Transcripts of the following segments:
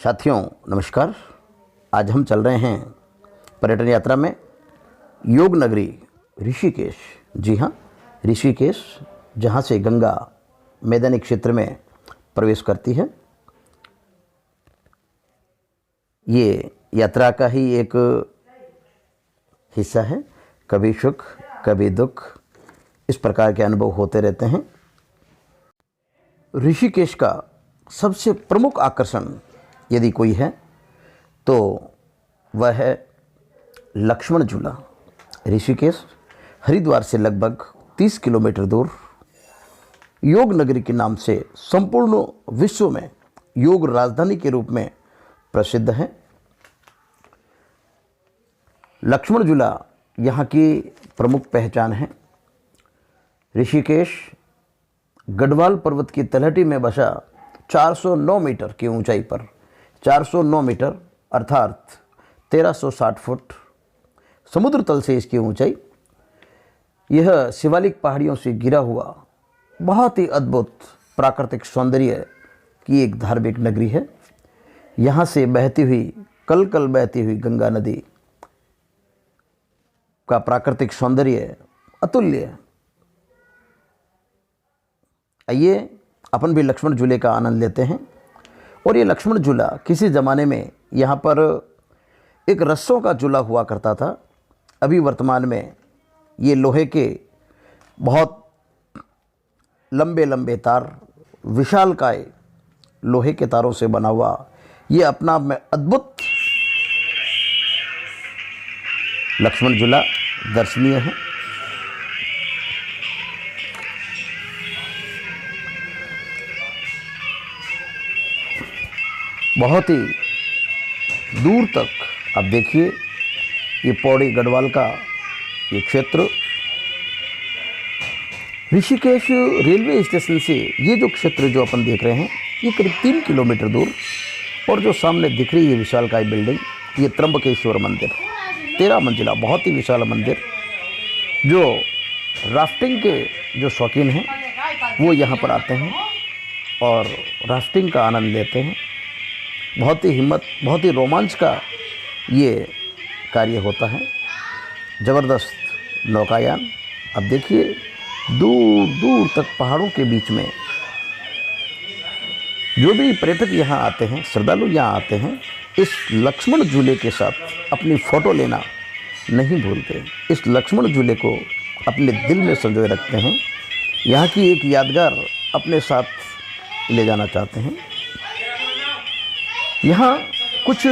साथियों नमस्कार। आज हम चल रहे हैं पर्यटन यात्रा में योग नगरी ऋषिकेश। जी हाँ, ऋषिकेश, जहाँ से गंगा मैदानी क्षेत्र में प्रवेश करती है। ये यात्रा का ही एक हिस्सा है। कभी सुख कभी दुख, इस प्रकार के अनुभव होते रहते हैं। ऋषिकेश का सबसे प्रमुख आकर्षण यदि कोई है तो वह है लक्ष्मण झूला। ऋषिकेश हरिद्वार से लगभग 30 किलोमीटर दूर योग नगरी के नाम से संपूर्ण विश्व में योग राजधानी के रूप में प्रसिद्ध है। लक्ष्मण झूला यहाँ की प्रमुख पहचान है। ऋषिकेश गढ़वाल पर्वत की तलहटी में बसा 409 मीटर की ऊंचाई पर, 409 मीटर अर्थात 1360 फुट समुद्र तल से इसकी ऊंचाई। यह शिवालिक पहाड़ियों से घिरा हुआ बहुत ही अद्भुत प्राकृतिक सौंदर्य की एक धार्मिक नगरी है। यहाँ से बहती हुई कल कल बहती हुई गंगा नदी का प्राकृतिक सौंदर्य अतुल्य है। आइए अपन भी लक्ष्मण झूले का आनंद लेते हैं। और ये लक्ष्मण झूला किसी ज़माने में यहाँ पर एक रस्सों का झूला हुआ करता था। अभी वर्तमान में ये लोहे के बहुत लंबे लंबे तार, विशालकाय लोहे के तारों से बना हुआ ये अपना आप में अद्भुत लक्ष्मण झूला दर्शनीय है। बहुत ही दूर तक आप देखिए ये पौड़ी गढ़वाल का ये क्षेत्र। ऋषिकेश रेलवे स्टेशन से ये जो क्षेत्र जो अपन देख रहे हैं ये करीब 3 किलोमीटर दूर, और जो सामने दिख रही है विशालकाय बिल्डिंग, ये त्र्यंबकेश्वर मंदिर 13 मंजिला बहुत ही विशाल मंदिर। जो राफ्टिंग के जो शौकीन हैं वो यहाँ पर आते हैं और राफ्टिंग का आनंद लेते हैं। बहुत ही हिम्मत, बहुत ही रोमांच का ये कार्य होता है। ज़बरदस्त नौकायान। अब देखिए दूर दूर तक पहाड़ों के बीच में जो भी पर्यटक यहाँ आते हैं, श्रद्धालु यहाँ आते हैं, इस लक्ष्मण झूले के साथ अपनी फ़ोटो लेना नहीं भूलते। इस लक्ष्मण झूले को अपने दिल में संजोए रखते हैं। यहाँ की एक यादगार अपने साथ ले जाना चाहते हैं। यहाँ कुछ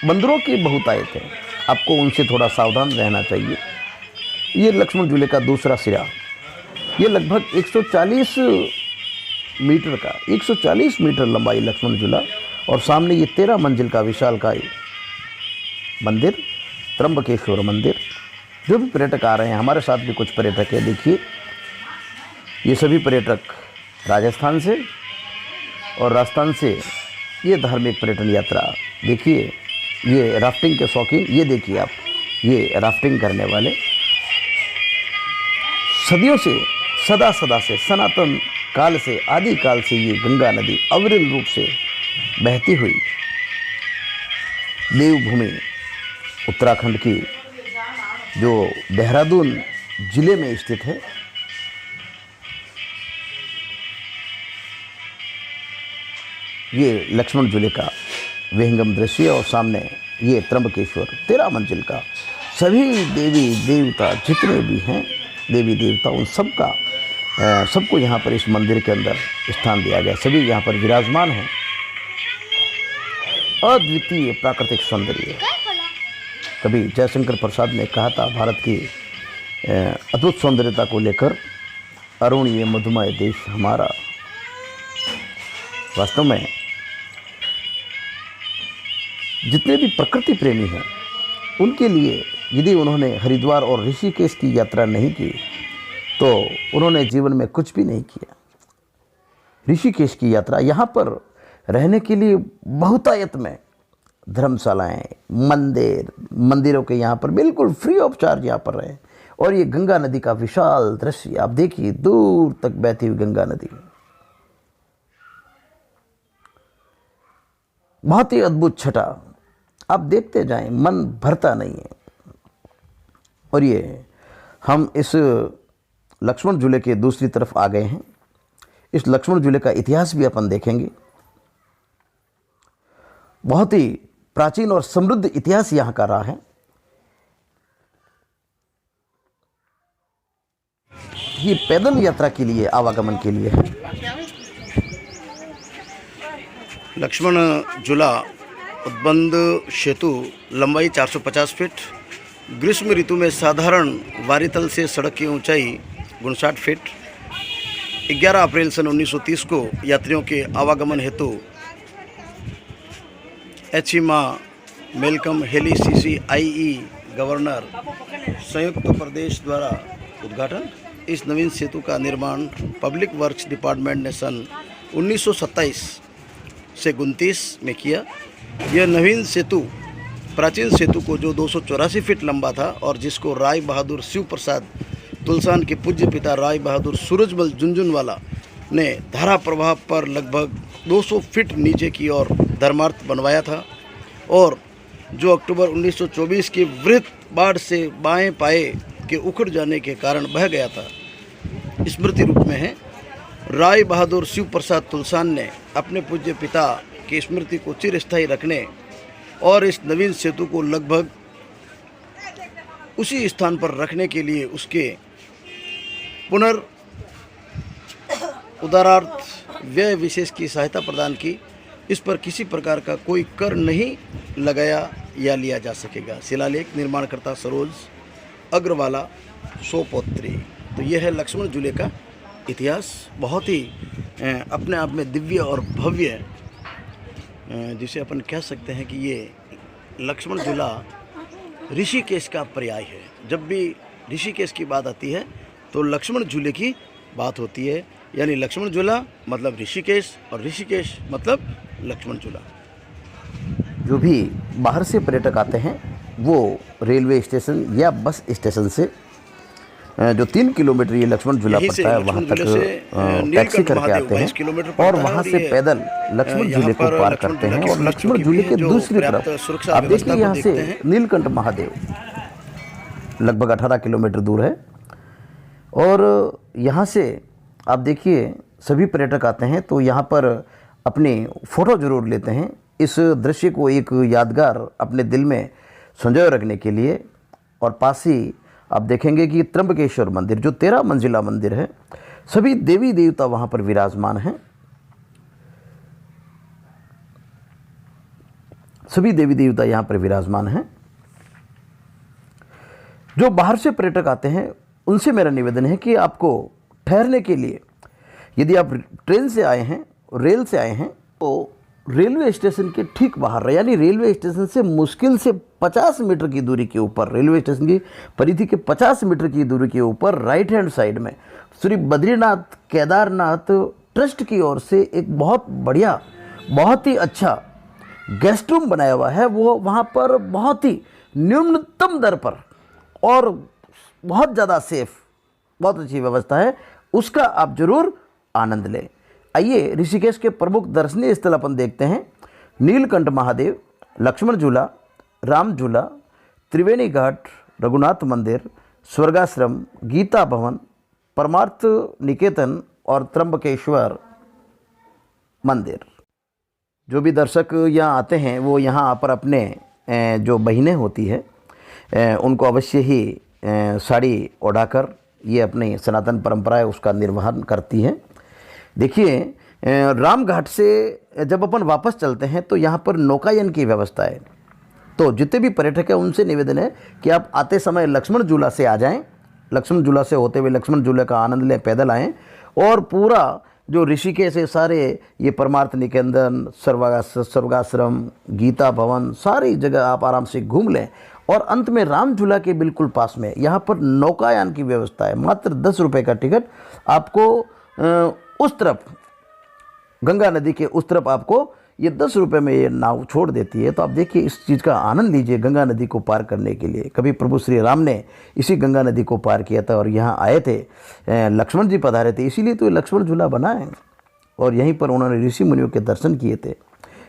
बंदरों की बहुतायत है, आपको उनसे थोड़ा सावधान रहना चाहिए। ये लक्ष्मण झूले का दूसरा सिरा, ये लगभग 140 मीटर का 140 मीटर लंबाई लक्ष्मण झूला, और सामने ये 13 मंजिल का विशालकाय मंदिर त्र्यंबकेश्वर मंदिर। जो भी पर्यटक आ रहे हैं, हमारे साथ भी कुछ पर्यटक है, देखिए ये सभी पर्यटक राजस्थान से और राजस्थान से ये धार्मिक पर्यटन यात्रा। देखिए ये राफ्टिंग के शौकीन, ये देखिए आप, ये राफ्टिंग करने वाले सदियों से सदा से सनातन काल से आदि काल से ये गंगा नदी अविरल रूप से बहती हुई देवभूमि उत्तराखंड की जो देहरादून जिले में स्थित है, ये लक्ष्मण झूले का विहंगम दृश्य। और सामने ये त्र्यंबकेश्वर 13 मंजिल का। सभी देवी देवता जितने भी हैं, देवी देवता, उन सबको यहाँ पर इस मंदिर के अंदर स्थान दिया गया। सभी यहाँ पर विराजमान हैं। अद्वितीय प्राकृतिक सौंदर्य। कभी जयशंकर प्रसाद ने कहा था भारत की अद्भुत सौंदर्यता को लेकर, अरुण ये मधुमय देश हमारा। वास्तव में जितने भी प्रकृति प्रेमी हैं उनके लिए यदि उन्होंने हरिद्वार और ऋषिकेश की यात्रा नहीं की तो उन्होंने जीवन में कुछ भी नहीं किया। ऋषिकेश की यात्रा, यहाँ पर रहने के लिए बहुतायत में धर्मशालाएं, मंदिरों के यहाँ पर बिल्कुल फ्री ऑफ चार्ज यहाँ पर रहे। और ये गंगा नदी का विशाल दृश्य आप देखिए, दूर तक बहती हुई गंगा नदी। बहुत ही अद्भुत छटा, आप देखते जाएं, मन भरता नहीं है। और ये हम इस लक्ष्मण झूले के दूसरी तरफ आ गए हैं। इस लक्ष्मण झूले का इतिहास भी अपन देखेंगे। बहुत ही प्राचीन और समृद्ध इतिहास यहाँ का रहा है। ये पैदल यात्रा के लिए, आवागमन के लिए है। लक्ष्मण झूला उद्बंध सेतु लंबाई 450 फीट, ग्रीष्म ऋतु में साधारण वारीतल से सड़क की ऊंचाई 59 फीट। 11 अप्रैल सन 1930 को यात्रियों के आवागमन हेतु एचिमा मेलकम हेली CCIE गवर्नर संयुक्त प्रदेश द्वारा उद्घाटन। इस नवीन सेतु का निर्माण पब्लिक वर्क्स डिपार्टमेंट ने सन 1927 से 29 में किया। यह नवीन सेतु प्राचीन सेतु को जो 284 फीट लंबा था और जिसको राय बहादुर शिव प्रसाद तुलसान के पूज्य पिता राय बहादुर सूरजमल झुनझुनवाला ने धारा प्रवाह पर लगभग 200 फीट नीचे की ओर धर्मार्थ बनवाया था, और जो अक्टूबर 1924 की वृहत बाढ़ से बाएं पाए के उखड़ जाने के कारण बह गया था, स्मृति रूप में है। राय बहादुर शिव प्रसाद तुलसान ने अपने पूज्य पिता की स्मृति को चिरस्थायी रखने और इस नवीन सेतु को लगभग उसी स्थान पर रखने के लिए उसके उदारार्थ व्यय विशेष की सहायता प्रदान की। इस पर किसी प्रकार का कोई कर नहीं लगाया या लिया जा सकेगा। शिलालेख निर्माणकर्ता सरोज अग्रवाला सोपोत्री। तो यह है लक्ष्मण झूले का इतिहास, बहुत ही अपने आप में दिव्य और भव्य, जिसे अपन कह सकते हैं कि ये लक्ष्मण झूला ऋषिकेश का पर्याय है। जब भी ऋषिकेश की बात आती है तो लक्ष्मण झूले की बात होती है, यानी लक्ष्मण झूला मतलब ऋषिकेश और ऋषिकेश मतलब लक्ष्मण झूला। जो भी बाहर से पर्यटक आते हैं वो रेलवे स्टेशन या बस स्टेशन से जो 3 किलोमीटर ये लक्ष्मण झूला पड़ता है वहाँ तक टैक्सी करके आते हैं और वहाँ से पैदल लक्ष्मण झूले को पार करते हैं। और लक्ष्मण झूले के दूसरी तरफ आप देखिए यहाँ से नीलकंठ महादेव लगभग 18 किलोमीटर दूर है। और यहाँ से आप देखिए सभी पर्यटक आते हैं तो यहाँ पर अपनी फ़ोटो ज़रूर लेते हैं, इस दृश्य को एक यादगार अपने दिल में संजोए रखने के लिए। और पास ही आप देखेंगे कि त्र्यंबकेश्वर मंदिर जो 13 मंजिला मंदिर है, सभी देवी देवता वहाँ पर विराजमान हैं। सभी देवी देवता यहाँ पर विराजमान हैं। जो बाहर से पर्यटक आते हैं उनसे मेरा निवेदन है कि आपको ठहरने के लिए, यदि आप ट्रेन से आए हैं, रेल से आए हैं, तो रेलवे स्टेशन के ठीक बाहर, यानी रेलवे स्टेशन से मुश्किल से 50 मीटर की दूरी के ऊपर, रेलवे स्टेशन की परिधि के 50 मीटर की दूरी के ऊपर राइट हैंड साइड में श्री बद्रीनाथ केदारनाथ ट्रस्ट की ओर से एक बहुत बढ़िया, बहुत ही अच्छा गेस्ट रूम बनाया हुआ है। वो वहाँ पर बहुत ही न्यूनतम दर पर और बहुत ज़्यादा सेफ, बहुत अच्छी व्यवस्था है, उसका आप जरूर आनंद लें। आइए ऋषिकेश के प्रमुख दर्शनीय स्थल अपन देखते हैं। नीलकंठ महादेव, लक्ष्मण झूला, राम झूला, त्रिवेणी घाट, रघुनाथ मंदिर, स्वर्गाश्रम, गीता भवन, परमार्थ निकेतन और त्र्यंबकेश्वर मंदिर। जो भी दर्शक यहाँ आते हैं वो यहाँ पर अपने जो बहनें होती है उनको अवश्य ही साड़ी ओढ़ाकर ये अपनी सनातन परंपरा है उसका निर्वहन करती हैं। देखिए राम घाट से जब अपन वापस चलते हैं तो यहाँ पर नौकायन की व्यवस्था है। तो जितने भी पर्यटक हैं उनसे निवेदन है कि आप आते समय लक्ष्मण झूला से आ जाएं, लक्ष्मण झूला से होते हुए लक्ष्मण झूले का आनंद लें, पैदल आएँ और पूरा जो ऋषिकेश से सारे ये परमार्थ निकेतन, स्वर्गाश्रम, गीता भवन, सारी जगह आप आराम से घूम लें। और अंत में राम झूला के बिल्कुल पास में यहाँ पर नौकायान की व्यवस्था है। मात्र 10 रुपये का टिकट आपको उस तरफ, गंगा नदी के उस तरफ आपको ये 10 रुपये में ये नाव छोड़ देती है। तो आप देखिए इस चीज़ का आनंद लीजिए गंगा नदी को पार करने के लिए। कभी प्रभु श्री राम ने इसी गंगा नदी को पार किया था और यहाँ आए थे, लक्ष्मण जी पधारे थे, इसीलिए तो ये लक्ष्मण झूला बना है और यहीं पर उन्होंने ऋषि मुनियों के दर्शन किए थे।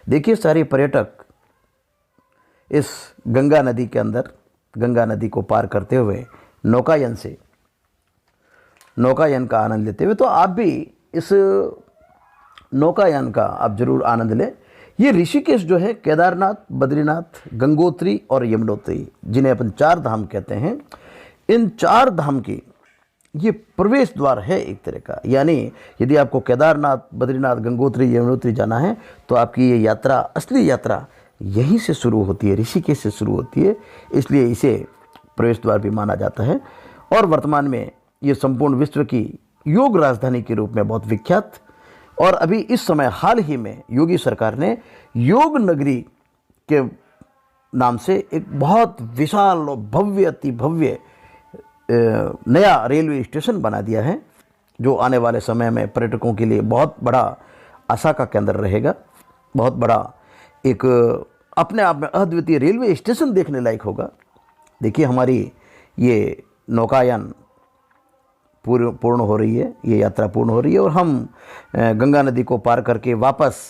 देखिए सारे पर्यटक इस गंगा नदी के अंदर, गंगा नदी को पार करते हुए नौकायन का आनंद लेते हुए, तो आप भी इस नौकायन का आप जरूर आनंद लें। ये ऋषिकेश जो है केदारनाथ, बद्रीनाथ, गंगोत्री और यमुनोत्री, जिन्हें अपन 4 धाम कहते हैं, इन 4 धाम की ये प्रवेश द्वार है एक तरह का। यानी यदि आपको केदारनाथ, बद्रीनाथ, गंगोत्री, यमुनोत्री जाना है तो आपकी ये यात्रा, असली यात्रा यहीं से शुरू होती है, ऋषिकेश से शुरू होती है। इसलिए इसे प्रवेश द्वार भी माना जाता है और वर्तमान में ये संपूर्ण विश्व की योग राजधानी के रूप में बहुत विख्यात। और अभी इस समय हाल ही में योगी सरकार ने योग नगरी के नाम से एक बहुत विशाल और भव्य, अति भव्य नया रेलवे स्टेशन बना दिया है, जो आने वाले समय में पर्यटकों के लिए बहुत बड़ा आशा का केंद्र रहेगा। बहुत बड़ा एक अपने आप में अद्वितीय रेलवे स्टेशन देखने लायक होगा। देखिए हमारी ये नौकायान पूर्ण हो रही है, ये यात्रा पूर्ण हो रही है और हम गंगा नदी को पार करके वापस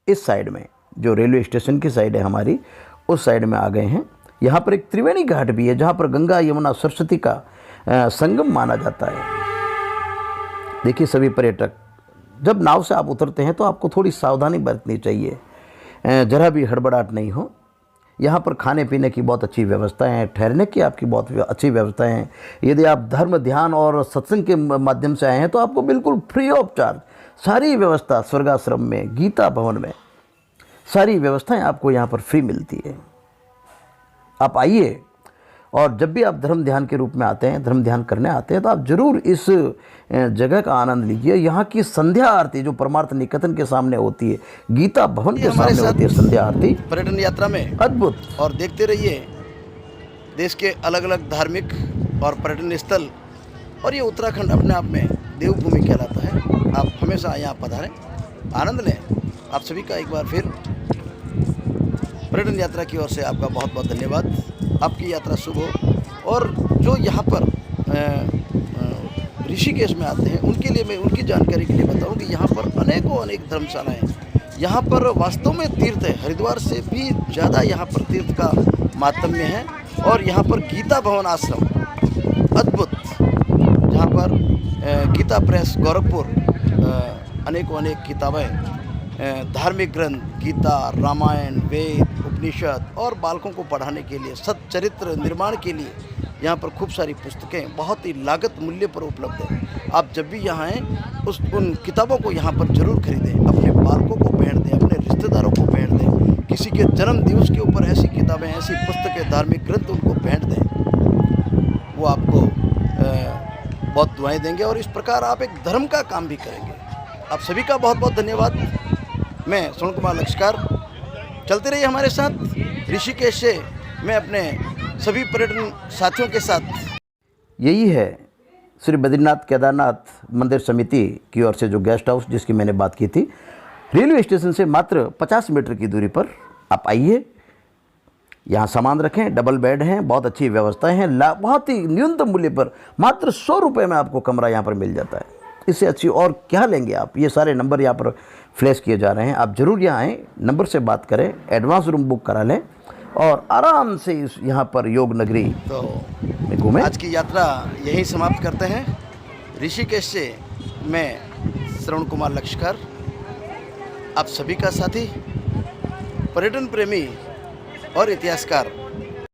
इस साइड में, जो रेलवे स्टेशन की साइड है हमारी, उस साइड में आ गए हैं। यहाँ पर एक त्रिवेणी घाट भी है, जहाँ पर गंगा, यमुना, सरस्वती का संगम माना जाता है। देखिए सभी पर्यटक, जब नाव से आप उतरते हैं तो आपको थोड़ी सावधानी बरतनी चाहिए, जरा भी हड़बड़ाहट नहीं हो। यहाँ पर खाने पीने की बहुत अच्छी व्यवस्थाएं हैं, ठहरने की आपकी बहुत अच्छी व्यवस्थाएं हैं। यदि आप धर्म, ध्यान और सत्संग के माध्यम से आए हैं तो आपको बिल्कुल फ्री ऑफ चार्ज सारी व्यवस्था स्वर्गाश्रम में, गीता भवन में सारी व्यवस्थाएं आपको यहाँ पर फ्री मिलती है। आप आइए और जब भी आप धर्म ध्यान के रूप में आते हैं, धर्म ध्यान करने आते हैं, तो आप जरूर इस जगह का आनंद लीजिए। यहाँ की संध्या आरती जो परमार्थ निकेतन के सामने होती है, गीता भवन के सामने होती है संध्या आरती, पर्यटन यात्रा में अद्भुत। और देखते रहिए देश के अलग अलग धार्मिक और पर्यटन स्थल, और ये उत्तराखंड अपने आप में देवभूमि कहलाता है। आप हमेशा यहाँ पधारें, आनंद लें। आप सभी का एक बार फिर पर्यटन यात्रा की ओर से आपका बहुत बहुत धन्यवाद। आपकी यात्रा शुभ हो। और जो यहाँ पर ऋषिकेश में आते हैं उनके लिए मैं उनकी जानकारी के लिए बताऊं कि यहाँ पर अनेक धर्मशालाएं हैं। यहाँ पर वास्तव में तीर्थ है, हरिद्वार से भी ज़्यादा यहाँ पर तीर्थ का माहात्म्य है। और यहाँ पर गीता भवन आश्रम अद्भुत, जहाँ पर गीता प्रेस गोरखपुर अनेक किताबें, धार्मिक ग्रंथ, गीता, रामायण, वेद, उपनिषद और बालकों को पढ़ाने के लिए, सच्चरित्र निर्माण के लिए यहाँ पर खूब सारी पुस्तकें बहुत ही लागत मूल्य पर उपलब्ध हैं। आप जब भी यहाँ आएँ उन किताबों को यहाँ पर जरूर खरीदें, अपने बालकों को भेंट दें, अपने रिश्तेदारों को भेंट दें। किसी के जन्म दिवस के ऊपर ऐसी किताबें, ऐसी पुस्तकें, धार्मिक ग्रंथ उनको भेंट दें, वो आपको बहुत दुआएं देंगे और इस प्रकार आप एक धर्म का काम भी करेंगे। आप सभी का बहुत बहुत धन्यवाद। मैं श्रवण कुमार लक्षकार, चलते रहिए हमारे साथ ऋषिकेश से मैं अपने सभी पर्यटन साथियों के साथ। यही है श्री बद्रीनाथ केदारनाथ मंदिर समिति की ओर से जो गेस्ट हाउस जिसकी मैंने बात की थी, रेलवे स्टेशन से मात्र 50 मीटर की दूरी पर आप आइए। यहाँ सामान रखें, डबल बेड हैं, बहुत अच्छी व्यवस्थाएं हैं, बहुत ही न्यूनतम मूल्य पर मात्र 100 रुपये में आपको कमरा यहाँ पर मिल जाता है। इससे अच्छी और क्या लेंगे आप। ये सारे नंबर यहाँ पर फ्लैश किए जा रहे हैं, आप ज़रूर यहाँ आएँ, नंबर से बात करें, एडवांस रूम बुक करा लें और आराम से इस यहाँ पर योग नगरी तो घूमें। आज की यात्रा यहीं समाप्त करते हैं। ऋषिकेश से मैं श्रवण कुमार लक्षकार, आप सभी का साथी, पर्यटन प्रेमी और इतिहासकार